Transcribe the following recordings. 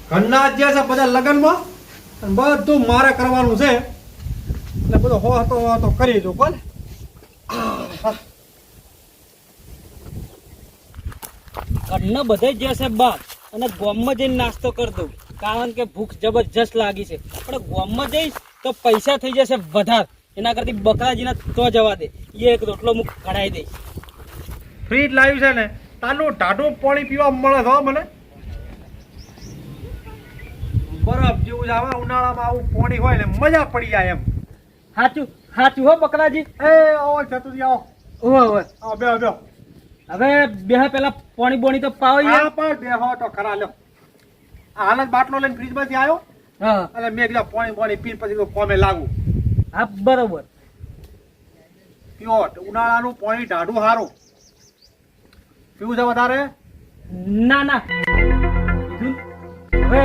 ઘરના જે છે બધા લગ્નમાં અને બધું મારે કરવાનું છે એટલે બધો હો તો કરી દઉં કોને. ઘરના બધે જ જશે બહાર અને ગામમાં જઈને નાસ્તો કરી દઉં કારણ કે ભૂખ જબરજસ્ત લાગી છે. પણ ગામમાં જઈશ તો પૈસા થઈ જશે વધારે, એના કરતી બકરાજીના તો જવા દે, એ એક રોટલો હું કઢાઈ દઈશ. ફ્રીજ લાવ્યું છે ને તાનું ટાઢું પાણી પીવા મળે તો મને બરફ જેવું જ આવે ઉનાળામાં આવું પાણી હોય ને મજા પડી જાય એમ. સાચું સાચું હો બકરાજી. એ આવો ચતુજી આવો. ઓહો ઓહો. આવો બેહો બેહો. હવે બે પેલા પાણી બોણી તો પાવ હા પણ બેહો તો ખરા લ્યો. આ હાલ જ બાટલો લઈને ફ્રીજમાંથી આવ્યો હા અને મેં કીધું પાણી પી પછી કોમે લાગુ. હા બરોબર. પીવો ઉનાળાનું પાણી ઢાઢું સારું પીવું છે વધારે. ના ના હવે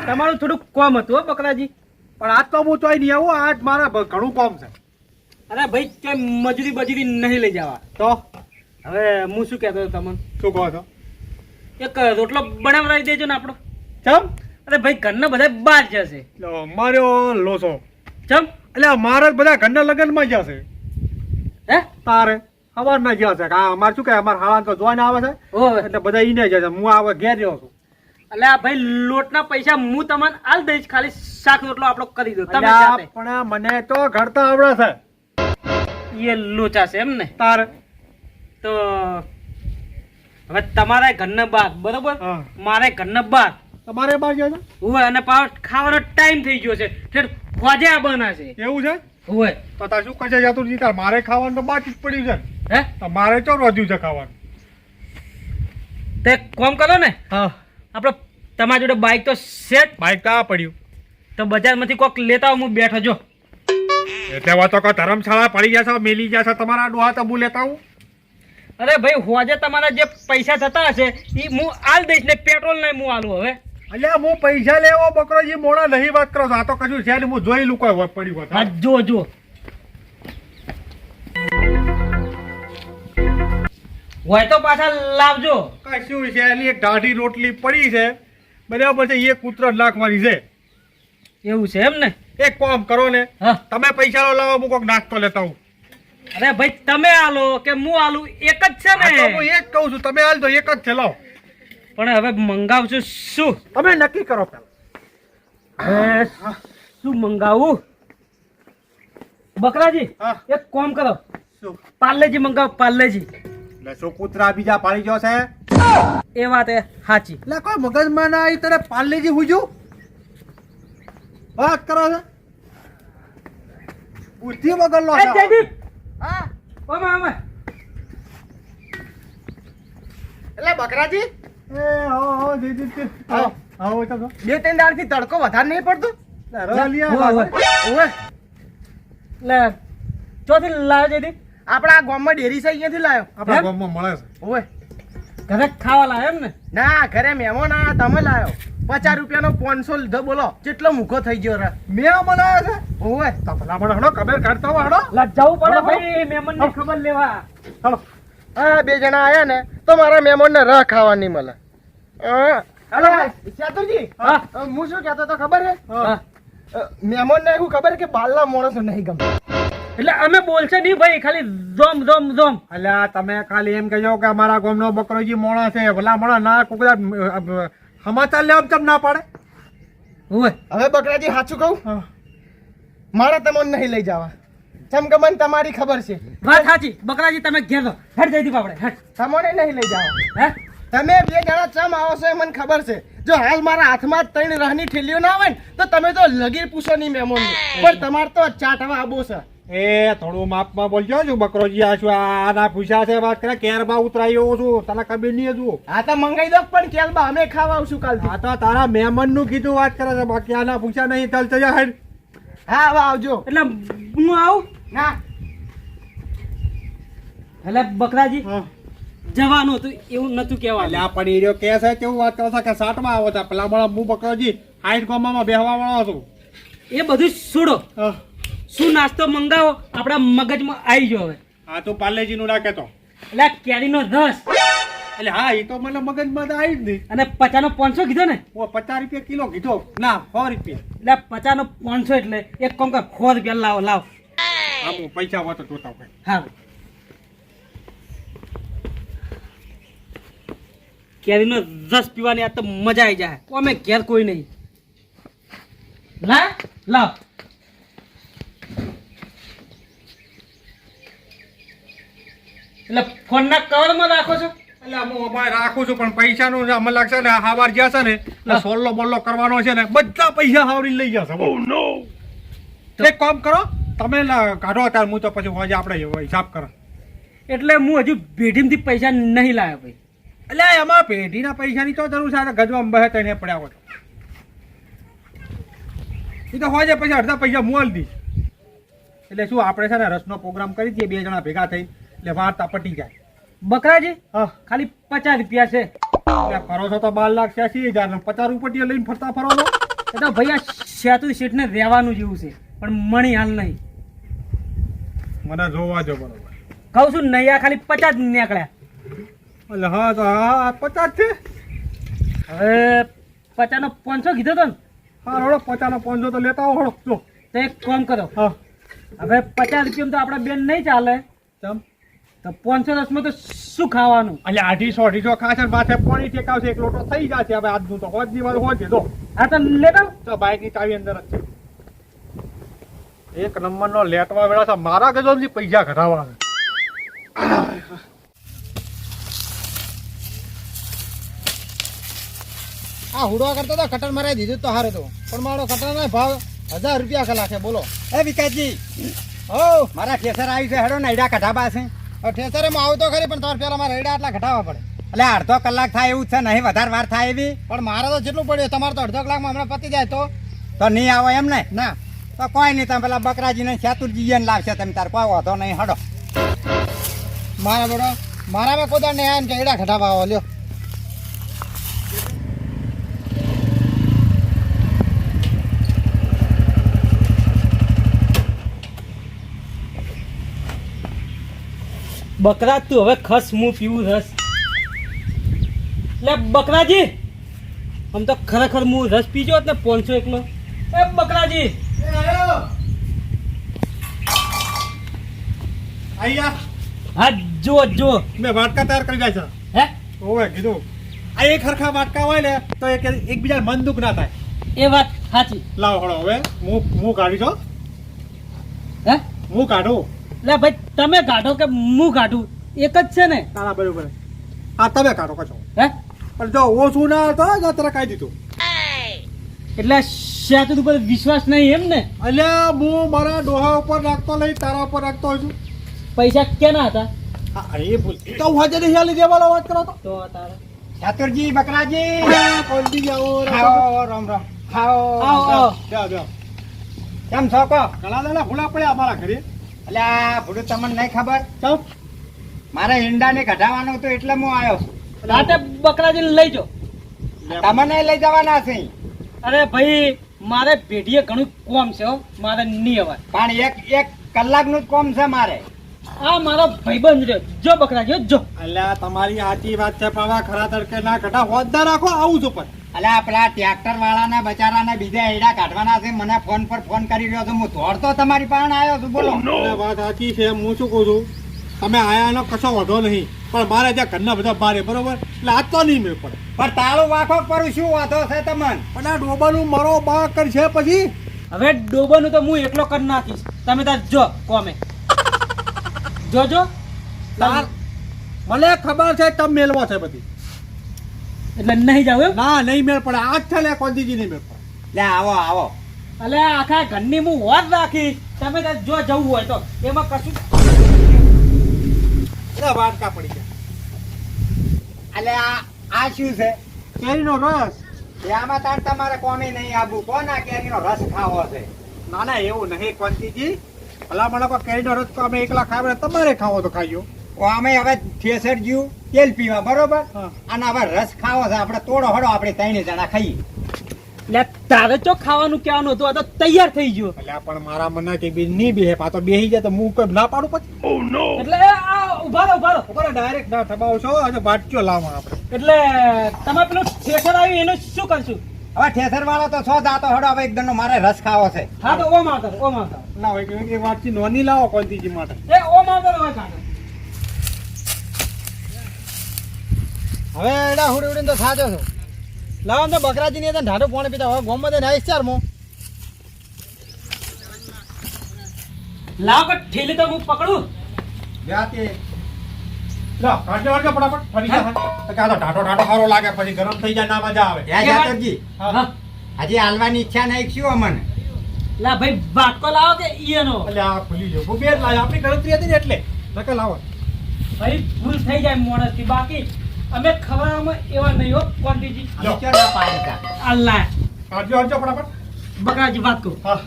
તમારું થોડુંક કોમ હતું હો બકરાજી. પણ આજ તો હું ચોઈ નહીં આવું, આજ મારા ઘણું કામ છે. અરે ભાઈ ચોય મજૂરી બજૂરી નહીં લઈ જવા. તો હવે હું શું કહેતો હતો તમને, શું કહો છો? એક રોટલો બનાવડાવી દેજો ને આપણો. ચમ અરે ભાઈ ઘરના બધા બહાર જશે. માર્યો લોસો ચમ એટલે મારા બધા ઘરના લગ્નમાં જશે. હે તારે સવાર ના જશે હા અમારે શું કે અમારે હાળા તો જોઈને આવે છે ઓવે એટલે બધા ઈને જશે. હું આવે ઘેર રહ્યો છું. એટલે આ ભાઈ લોટના પૈસા હું તમને આલ દઈશ, ખાલી શાક રોટલો આપણો કરી દો તમે અલ્યા, જાતે. પણ મને તો ઘડતા આવડે છે. એ લોચા છે એમ ને. તારે તો હવે તમારા ઘરના બહાર બરોબર, હા. મારે ઘરના બહાર તમારે બાર જાય છે હોય અને પાછો ખાવાનો ટાઈમ થઈ ગયો છે, ઠેઠ ખોજે આ બનાશે એવું છે હોય. તો તાર શું કહે છે તું તાર મારે ખાવાનું તો બાકી જ પડ્યું છે. હે તો મારે ચો વધ્યું છે ખાવાનું. તે કોમ કરો ને, હા આપણે તમારી જોડે બાઈક તો સેટ, બાઈક કા પડ્યું તો બજારમાંથી કોક લેતા આવું, હું બેઠો જો. એટલે તો કોઈ ધર્મશાળા પડી જશે મેલી જશે તમારા ડોહા તો હું લેતા આવું. અરે ભાઈ હોજે તમારા જે પૈસા થતા હશે એ હું આલ દઈશ ને પેટ્રોલ નહીં હું આલું. હવે અલ્યા હું પૈસા લેવો બકરોજી મોડા નહીં વાત કરો છો. આ તો કશું છે ને હું જોઈ લઉં કોઈ પડ્યું હા હોય. જો જો હોય તો પાછા લાવજો. કશું છે એની એક ઢાઢી રોટલી પડી છે બરાબર છે, એ કૂતરો નાખવાની છે. એવું છે એમ ને. એક કામ કરો ને હા તમે પૈસા લાવો હું કોઈક નાસ્તો લેતા હું. અરે ભાઈ તમે આલો કે હું આલું એક જ છે હા, તો ને. હું એક કહું છું તમે હાલ તો એક જ છે લાવો. પણ હવે મંગાવશું શું? તમે નક્કી કરો પેલા. શું મંગાવું બકરાજી? હા. એક કામ કરો, શું પાર્લેજી મંગાવો પાર્લેજી. એટલે શું કૂતરા બીજા પાડી ગયો છે? એ વાત એ સાચી. એટલે કોઈ મગજમાં ના આવી તને પાર્લેજી હુજુ વાત કરો છે બુદ્ધિ વગર લો એ જયદીપ હા ઓમે ઓમે. એટલે બકરાજી એ હો દીદી આવો આવો તો બે ત્રણ દાડથી તડકો વધારે નહીં પડતો. ઓવે. લે ચોથી લાવ જયદીપ. આપણા ગામમાં ડેરી છે અહીંયાથી લાયો. આપણા ગામમાં મળે છે. ઓવે ઘરે ખાવા લાવ એમ ને. ના ઘરે મહેમાન આયા તમે લાયો. 50 રૂપિયાનો 500 લીધો, બોલો કેટલો મૂકો થઈ ગયો રે. મેં બનાવ્યો છે ઓવે તો ભલા મને હડો ખબર કાઢતા હોય હડો. લા જવું પડે ભાઈ મહેમાનની ખબર લેવા. ચાલો હા બે જણા આયા ને તો મારા મહેમાનને રહ ખાવાની મળે. અરે ચાતુરજી હા. હું શું કહેતો તો ખબર છે હા. મહેમાનને એવું ખબર કે બાલના માણસો નહીં ગમે. એટલે અમે બોલશે નહીં ભાઈ, ખાલી જોમ જોમ જોમ. અલ્યા તમે ખાલી એમ કહેજો કે અમારા ગામનો બકરોજી મોણો છે ભલા મોણા ના કોઈ સમાચાર લેવા કેમ ના પાડે. ઓવે. હવે બકરાજી સાચું કહું મારે તમને નહીં લઈ જવા. ચમ કે મને તમારી ખબર છે. વાત સાચી બકરાજી, તમે ઘેર દો. હેડ જયદીપ આપણે હેડ. તમને નહીં લઈ જવા. હે તમે બે જણા ચમ આવો છો એ મને ખબર છે. જો હાલ મારા હાથમાં 3 રહની ઠેલીઓ ના હોય ને તો તમે તો લગીર પૂછો નહીં મહેમાન, પણ તમારે તો ચાટવા આબો છે. એ થોડું માપમાં બોલજો છું બકરોજી આ શું આના પૂછ્યા છે વાત કરે કેરમાં ઉતરાયો છું તને ખબર નહીં હતું. હા તો મંગાઈ દો પણ કેલબા અમે ખાવા આવશું કાલથી. આ તો તારા મહેમાન નું કીધું વાત કરે છે બાકી આના પૂછ્યા નહીં. ચાલ ચજા હેડ. હા હવે આવજો. એટલે હું આવું. ના એટલે બકરાજી જવાનું હતું એવું નતું કહેવાનું. અલ્યા પણ એ રહ્યો કે છે કેવું વાત કરે છે કે સાટમાં આવો હતા પેલા મળા હું બકરોજી હાઈટ ગામમાં બેહવા વાળો છું. એ બધું છોડો, શું નાસ્તો મંગાવો આપણા મગજમાં આવી ગયો હવે. હા તું પાર્લેજી નું નાખે તો એટલે કેરીનો રસ એટલે હા એ તો મને મગજમાં તો આવી જ નહીં. અને 50 નો 500 કીધો ને? ઓ 50 રૂપિયા કિલો કીધો ના 100 રૂપિયા. એટલે 50 નો 500 એટલે એક કામ કર 100 રૂપિયા લાવ લાવ. હા હું પૈસા હોતો જોતા હોય. હા કેરીનો રસ પીવાની આ તો મજા આવી જાય. અમે ઘેર કોઈ નહીં. લાવ એટલે ફોનના કવરમાં રાખો છો? એટલે હું ભાઈ રાખું છું પણ પૈસાનું છે મને લાગશે ને હાવાર જ્યાં છે ને એટલે સોલ્લો બોલ્લો કરવાનો છે ને બધા પૈસા હાવરી લઈ જશે. એક કામ કરો તમે કાઢો ત્યારે હું તો પછી હોજે આપણે હિસાબ કરો. એટલે હું હજુ પેઢીમાંથી પૈસા નહીં લાવ્યો ભાઈ. એટલે એમાં પેઢીના પૈસાની તો જરૂર છે ગજવામાં બહે તને પડ્યા હોય એ તો હોજે પછી અડધા પૈસા મોલ દઈશ. એટલે શું આપણે છે ને રસનો પ્રોગ્રામ કરી દઈએ 2 જણા ભેગા થઈ એટલે વાર્તા પટી જાય. બકરાજી હા ખાલી 50 રૂપિયા છે. એટલે ફરો છો તો 12,86,000 ને 50 રૂપિયા લઈને ફરતા ફરો છો. એ તો ભૈયા સેતુ શેઠને રહેવાનું જેવું છે પણ મણી હાલ નહીં. મને જોવા જો બરોબર. કહું છું નહીં આ ખાલી 50 નીકળ્યા. એટલે હા તો હા 50 છે. હવે 50 નો 500 કીધો તો ને? હા હળો 50 નો 500 તો લેતા હો હળો જો. તો એક કામ કરો હા હવે 50 રૂપિયામાં તો આપણા બેન નહીં ચાલે ચમ તો 500 રસમાં તો શું ખાવાનું? એટલે 250 ખાશે ને માથે પાણી ટેકાવશે એક લોટો થઈ જશે. હવે આજનું તો હોજ દિવસ હોજે દો. હા તો લેતા તો બાઇકની ચાવી અંદર જ છે. એક નંબરનો લેટવા વેળા છે મારા ગજોથી પૈસા ઘટાડવા છે. આ હુડવા કરતો તો કટર મરાઈ દીધું તો હારે તો પણ મારો કટરનો ભાવ 1000 રૂપિયા કલાકે. બોલો એ વિકાસજી હો મારા ઠેસર આવી છે હેડો ને એડા કઢાબા છે ઠેસરે માં આવતો ખરી પણ તમારે પેલા મારે રેડા આટલા ઘટાડવા પડે. એટલે અડધો કલાક થાય એવું છે નહીં વધારે વાર થાય એવી પણ મારે તો જેટલું પડ્યું તમારે તો અડધો કલાકમાં હમણાં પતી જાય તો તો નહીં આવો એમ ને ના તો કોઈ નહીં તમે પેલા બકરાજીને ચાતુરજીને લાવશે તમે તાર કોઈ વાંધો નહીં હડો મારા બડો મારામાં કોદાર ને આયા ને કે એડા ઘટાડવા આવો લ્યો. બકરા તું હવે ખસ હું પીવું રસ. એટલે બકરાજી આમ તો ખરેખર હું રસ પીજો ને 500 એકલો. એ બકરાજી અહીંયા હા જો જો મેં વાટકા તૈયાર કરી જાય છે. હે ઓવે કીધું આ એક હરખા વાટકા હોય ને તો એકબીજા મન દુઃખ ના થાય. એ વાત સાચી. લાવ હળો હવે હું કાઢી છો હે હું કાઢું. એટલે ભાઈ તમે કાઢો કે હું કાઢું એક જ છે ને? તારા બરોબર હા તમે કાઢો કશો. હે પણ જો ઓછું ના હતો જો તને કાઢી દીધું. એટલે સેતુ ઉપર વિશ્વાસ નહીં એમ ને? એટલે હું મારા ડોહા ઉપર રાખતો નહીં તારા ઉપર રાખતો હોય છું. પૈસા કેના હતા? હા એ ભૂલ તો હું હજે નહીં હાલી દેવાનો વાત કરો તો. તો તારે ચાતુરજી બકરાજી કોલડી જાઓ આવો રામ રામ આવો આવો. જાઓ જાઓ. કેમ છો કો ઘણા દાડા ભૂલા પડ્યા અમારા ઘરે. એટલે આ ભૂડું તમને નહીં ખબર ચાલ મારે ઈંડાને કઢાવવાનું હતું એટલે હું આવ્યો છું રાતે બકરાજીને લઈ જો. તમને લઈ જવાના છે અરે ભાઈ મારે પેઢીએ ઘણું કોમ છે હો, મારે નહીં અવાય. પણ એક કલાકનું જ કોમ છે મારે આ મારો ભાઈબંધ છે જો બકરાજી જો. એટલે તમારી સાચી વાત છે પણ આવા ખરા તડકે ના કઢા હોદ્દા રાખો આવું છું પણ. એટલે આ પેલા ટ્રેક્ટર વાળાને બચારાને બીજા એડા કાઢવાના છે મને ફોન પર ફોન કરી રહ્યો છું હું દોડતો તમારી પાસે આવ્યો છું બોલો એટલે વાત સાચી છે હું શું કહું છું તમે આયાનો કશો વધો નહીં પણ મારે ત્યાં ઘરના બધા બારે બરોબર એટલે આજ તો નહીં મેળ પડે. પણ તાળું વાંખો કરું શું વાંધો છે તમને પણ આ ડોબાનું મરો બા કરશે પછી. હવે ડોબાનું તો હું એકલો કરી નાખીશ તમે તાર જો કોમે જોજો. તાર મને ખબર છે તમે મેળવો છે બધી. એટલે નહીં જાવ એમ? ના નહીં મેળ પડે આજ છે લે કોંતીજી નહીં મેળ પડે. લે આવો આવો અલે આખા ઘરની હું વાત રાખી તમે તાર જો જવું હોય તો એમાં કશું. એટલે વાટકા પડી ગયા. એટલે આ શું છે કેરીનો રસ. આમાં તાર તમારે કોમી નહીં આવું કોના કેરીનો રસ ખાવો છે ના ના એવું નહીં કોંતીજી ભલા મને કોઈ કેરીનો રસ તો અમે એકલા ખાવે તમારે ખાવો તો ખાઈયો. અમે હવે ઠેસર જ્યું તેલ પીવા બરોબર હા. અને હવે રસ ખાવો છે આપણે તોડો હડો આપણે ત્રણે જણા ખાઈએ એટલે તારે ચો ખાવાનું કહેવાનું હતું આ તો તૈયાર થઈ ગયો અલ્યા પણ મારા મને કે બી નહીં બેહે પાછો બેહી જાય તો હું કોઈ ના પાડું પછી એટલે આ ઉભા રહો ઉપર ડાયરેક્ટ ના થબાવશો આજે બાટક્યો લાવવા આપણે એટલે તમે પેલું થેસર આવ્યું એનું શું કરશું હવે ઠેસર વાળો તો છો જાતો હડો હવે એકદમ મારે રસ ખાવો છે હા તો ઓમ આવતા ના હોય કે વાતચી નોની લાવો કોંતીજી માટે એ ઓમ આવતા હોય કાકા હવે એડા હુડી ઉડીને તો થાજો છો લાવો તો બકરાજી ને ઢાડો પાણી પીતા હવે ગોમ માં નાઈસ ચાર મો લાવ કે ઠેલી તો હું પકડું જાતે લો કાઢજો ફટાફટ ફરી જાય તો કે આ તો ઢાઢો સારો લાગે પછી ગરમ થઈ જાય ના મજા આવે ત્યાં જાતરજી હા હજી હાલવાની ઈચ્છા નહીં શું અમને લા ભાઈ બાટકો લાવો કે ઈયનો એટલે આ ભૂલી ગયો હું બે જ લાવ્યો આપણી ગણતરી હતી ને એટલે નકે લાવો ભાઈ ભૂલ થઈ જાય મોણસ થી બાકી અમે ખવડાવવામાં એવા નહીં હો કોંતીજી લો. ચો ના પાડી તા અલ્લાહ કાઢજો ફટાફટ બકરાજી વાત કહું હા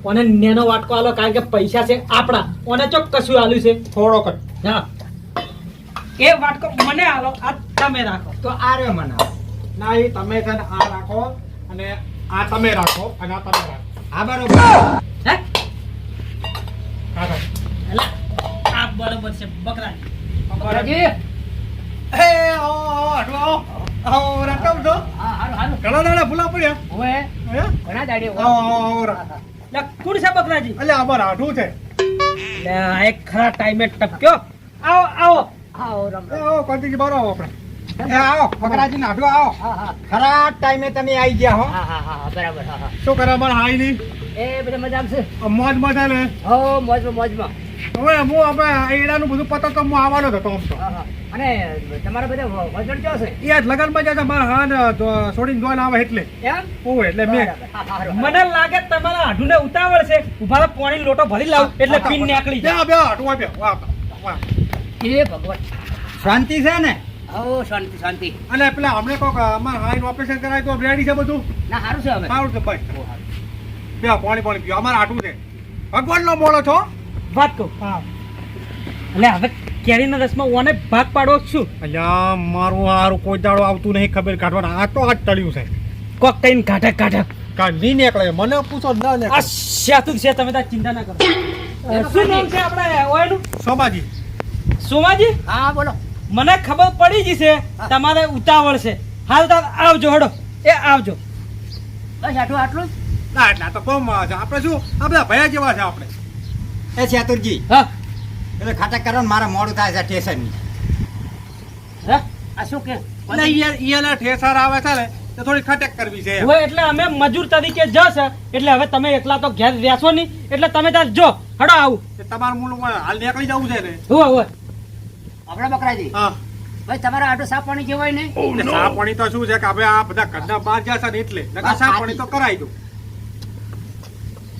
ઓને નેનો વાટકો આલો કારણ કે પૈસા છે આપણા ઓને ચોક કશું આલ્યું છે થોડો કટ હા એ વાટકો મને આલો આ તમે રાખો તો આર્યો મનાવો ના એ તમે છે ને આ રાખો અને આ તમે રાખો અને આ તમે રાખો આ બરોબર હે કાઢો અલા આ બરોબર છે બકરાજી બકરાજી. એ આવો હટવો આવો રાખો તો હા હારું ઘણા દાડા ફૂલા પડ્યા ઓએ હે ઘણા દાડી આવો રાખો લે કોણ છે બકરાજી એટલે આમાં રાઠું છે લે આ એક ખરા ટાઈમે ટપક્યો આવો એ આવો કોંતીજી બારો આવો આપણે એ આવો બકરાજી નાઢો આવો ખરા ટાઈમે તમે આવી ગયા હો બરાબર શું કરે અમારે હાઈ નહીં એ બધા મજામાં છે મોજ મજા ને હો મોજમાં હવે હું આપણે એડાનું બધું પતો તો હું આવવાનો હતો આમ તો અને તમારા બધા વજન કેવો છે એ જ લગનમાં જાય મારા હાન છોડીને જોઈને આવે એટલે એમ ઓવે એટલે મેં મને લાગે તમારા આઢુને ઉતાવળ છે ઉભા રહો, પાણી લોટો ભરી લાવ એટલે પીન નીકળી જાય બે હટવા બે વાહ વાહ એ ભગવાન શાંતિ છે ને ઓ શાંતિ અને પેલા હમણે કોક અમારા હાઈન ઓપરેશન કરાય તો રેડી છે બધું ના સારું છે હવે સારું છે ભાઈ બે પાણી પીઓ અમારે આટું છે ભગવાનનો બોલો છો વાત કહું હા એટલે હવે કેરીના રસમાં ઓને ભાગ પાડવો શું અલ્યા મારું હારું કોઈ દાડો આવતું નહીં ખબર કાઢવાના આ તો આજ ટળ્યું છે કોક કઈને કાઢે કા નહીં નીકળે મને પૂછો ના આ નીકળે શાતું છે તમે તાર ચિંતા ના કરો શું નામ છે આપણે ઓયનું સોમાજી સોમાજી હા બોલો મને ખબર પડી ગઈ છે તમારે ઉતાવળ છે હાલ તાર આવજો હડો એ આવજો બસ આટલું ના એટલે આ તો કોમ છે આપણે શું આ બધા ભયા જેવા છે આપણે એ ચાતુરજી હા એટલે ખાટક કરો ને મારે મોડું થાય છે સ્ટેશનની હા આ શું કે એટલે ઈયાના ઠેસાર આવે છે ને તો થોડી ખટેક કરવી છે હવે એટલે અમે મજૂર તરીકે જશે એટલે હવે તમે એકલા તો ઘેર રહેશો નહીં એટલે તમે ત્યાં જો હડો આવું તમારા મુલમાં હાલ નીકળી જવું છે ને હોય આપણે બકરાજી હા ભાઈ તમારા આટો સાફ પાણી કહેવાય નહીં એટલે સા પાણી તો શું છે કે આપણે આ બધા ઘરના બહાર જશે ને એટલે નકર સા પાણી તો કરાઈ દઉં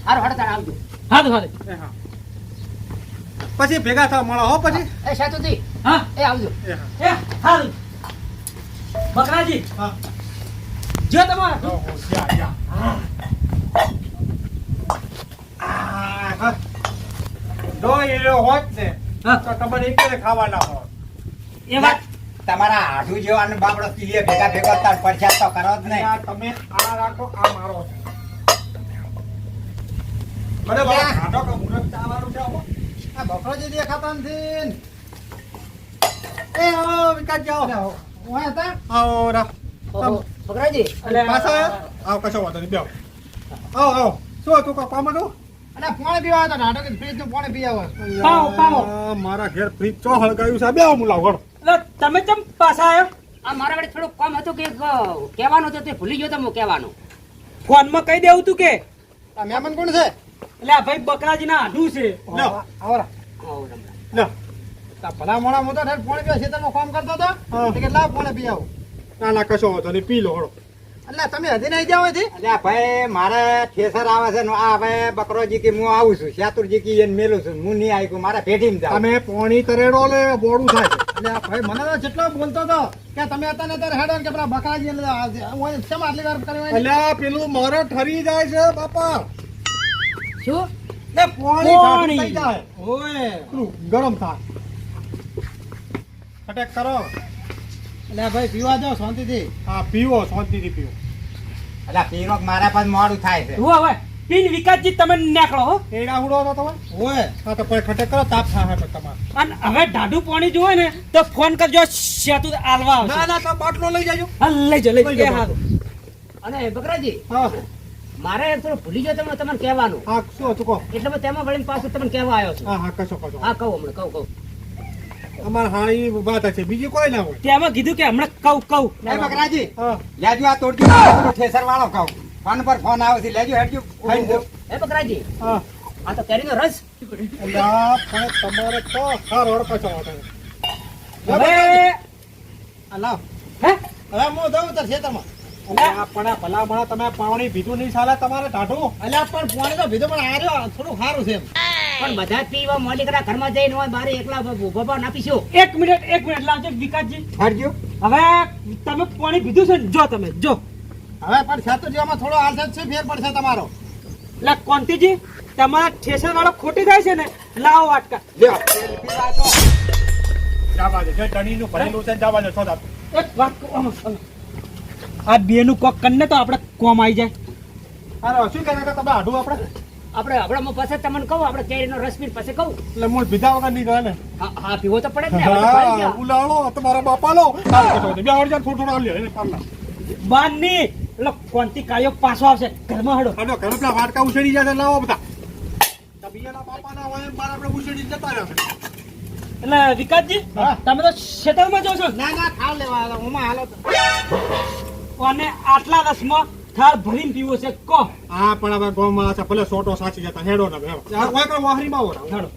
હારું હડતા આવજો હા તો હાલે એ હા પછી ભેગા થવા મળો હો પછી એ સાતુજી હા એ આવજો એ હા એ હાલ બકરાજી હા જો તમારે ઓહો, યા. આ, હા. જો એ હોત ને હા તો તમારે એક ખાવાના હોત એ વાત તમારા આઢું જેવા ને બાપડો કીએ ભેગો તાર પરચાર તો કરો જ નહીં આ તમે આ રાખો આ મારો છે બરાબર ખાધો કે મુરત ચાવાનું છે આવો. આ બકરોજી દેખાતા નથી એ આવો વિકાસ જાઓ ઓય હતા આવો રા ઓહો, બકરાજી એટલે પાછા આવો કશો વાંધો નહીં બેહો આવો શું હતું કોઈ કામ હતું અને પાણી પીવા હતા ઢાઢો કે ફ્રીજ નું પાણી પી આવો પાવો આ મારા ઘેર ફ્રીજ ચો હળગાયું છે બેહો હું લાવ એટલે તમે કેમ પાછા આવ્યો આ મારા વડે થોડું કામ હતું કે કહેવાનું હતું તે ભૂલી ગયો તો હું કહેવાનું ફોનમાં કહી દેવું તું કે આ મહેમાન કોણ છે એટલે આ ભાઈ બકરાજીના આઢું છે લ્યો આવરા આવો રમણા. લ્યો આ ભલા મોણા મોટા ઠેર પાણી પીવા ખેતરમાં કામ કરતો હતો હા. તે કે લાવ પાણી પી આવો ના ના કશો વાંધો નહીં પી લો હળો એટલે તમે હજી નહીં જાવ હતી અલ્યા ભાઈ મારે ઠેસર આવે છે ને આ હવે બકરોજી કે હું આવું છું ચાતુરજી કી એને મેલું છું હું નહીં આવી મારે પેઢીમાં જાવ તમે પોણી તરેડો લે બોડું થાય છે એટલે આ ભાઈ મને તો જેટલો બોલતો હતો કે તમે હતા ને ત્યારે હેડો ને કે પેલા બકરાજી હું શેમ આટલી વાર કરી હોય અલ્યા પેલું મારે ઠરી જાય છે બાપા શું એ પોણી પોણી. થઈ જાય ઓય પેલું ગરમ થાય અટેક કરો એટલે આ ભાઈ પીવા જાઓ શાંતિથી હા પીવો શાંતિથી પીવો એટલે પીરોક મારા પાસે મોડું થાય છે હવે પીન વિકાસજી તમે નીકળો હો. એડા ઉડો તો તમે ઓય હા તો પછી ખટે કરો તાપ થાય પછી તમારે અને હવે ઢાઢું પાણી જોવે ને તો ફોન કરજો સેતુ આલવા આવશે. ના ના તમે બાટલો લઈ જાજો હા લઈ જાઓ, લઈ જાઓ. લઈ જાઓ. એ હારું. અને બકરાજી હા મારે થોડું ભૂલી ગયો તમને કહેવાનું હા શું હતું કહો એટલે મેં તેમાં વળીને પાછું તમને કહેવા આવ્યો છું. હા હા કશો કશો હા કહું હમણાં કહું અમારે હાળી વાત છે બીજી કોઈ ના હોય તેમાં કીધું કે હમણાં કહું એ બકરાજી હા લેજો આ તોડજો ઠેસર વાળો કહું ફોન પર ફોન આવે છે લેજો હેડજો ખાઈ દો હે બકરાજી હા આ તો કેરીનો રસ અલ્યા પણ તમારે તો હાર ઓળખો છો હવે અલા હે હવે હું દઉં તો ખેતરમાં અલ્યા પણ આ ભલામણા તમે પાણી ભીધું નહીં ચાલે તમારે ટાઢું અલ્યા પણ પાણી તો ભીધું પણ આ રહ્યો થોડું સારું છે એમ. પણ બધા જ પીવા મોલિકરા ઘરમાં જઈને હોય બારે એકલા ભોપા નાખીશું. એક મિનિટ લાવજો વિકાસજી. હેડજો હવે તમે પાણી પીધું છે ને જો તમે જો હવે પણ સેતુજીમાં થોડો હાલત છે ફેર પડશે તમારો. એટલે કોંતીજી તમારા ઠેસર વાળો ખોટી થાય છે ને લાવો વાટકા. લ્યો તેલ પીવા તો જાવા દે જે ટણીનું ભરેલું છે ને જાવા દે સોદા એક વાત કહું, આમાં. આ બેનું કોક કરીને તો આપણે કોમ આવી જાય. અરે શું કરે તમે આઢું આપણે આપણે હમણાં પછી તમને કહું આપણે કેરીનો રસ પીને પછી કહું. એટલે મૂળ ભીધા વગર નહીં રહે ને હા પીવો તો પડે જ ને હવે તો પાડી હા ગયા. ઉલાળો તમારા બાપા લો બે આવડે થોડું થોડું લે એને પાડલા બાર ની એટલે કોંતી કાયો પાછો આવશે ઘરમાં હડો. હાલો ઘરે પેલા વાટકા ઉછળી જશે લાવો બધા બીજાના બાપાના હોય એમ બાર આપણે ઉછળી જતા રહેશે એટલે વિકાસજી હા. તમે તો ખેતરમાં જો છો ના ના ખાવ લેવા હું હાલો તો. અને આટલા રસમાં થાળ ભરીને પીવો છે કહો હા પણ હવે ગોમાં છે ભલે સોટો સાચી જતા હેડો ને વાહરીમાં આવો હડો.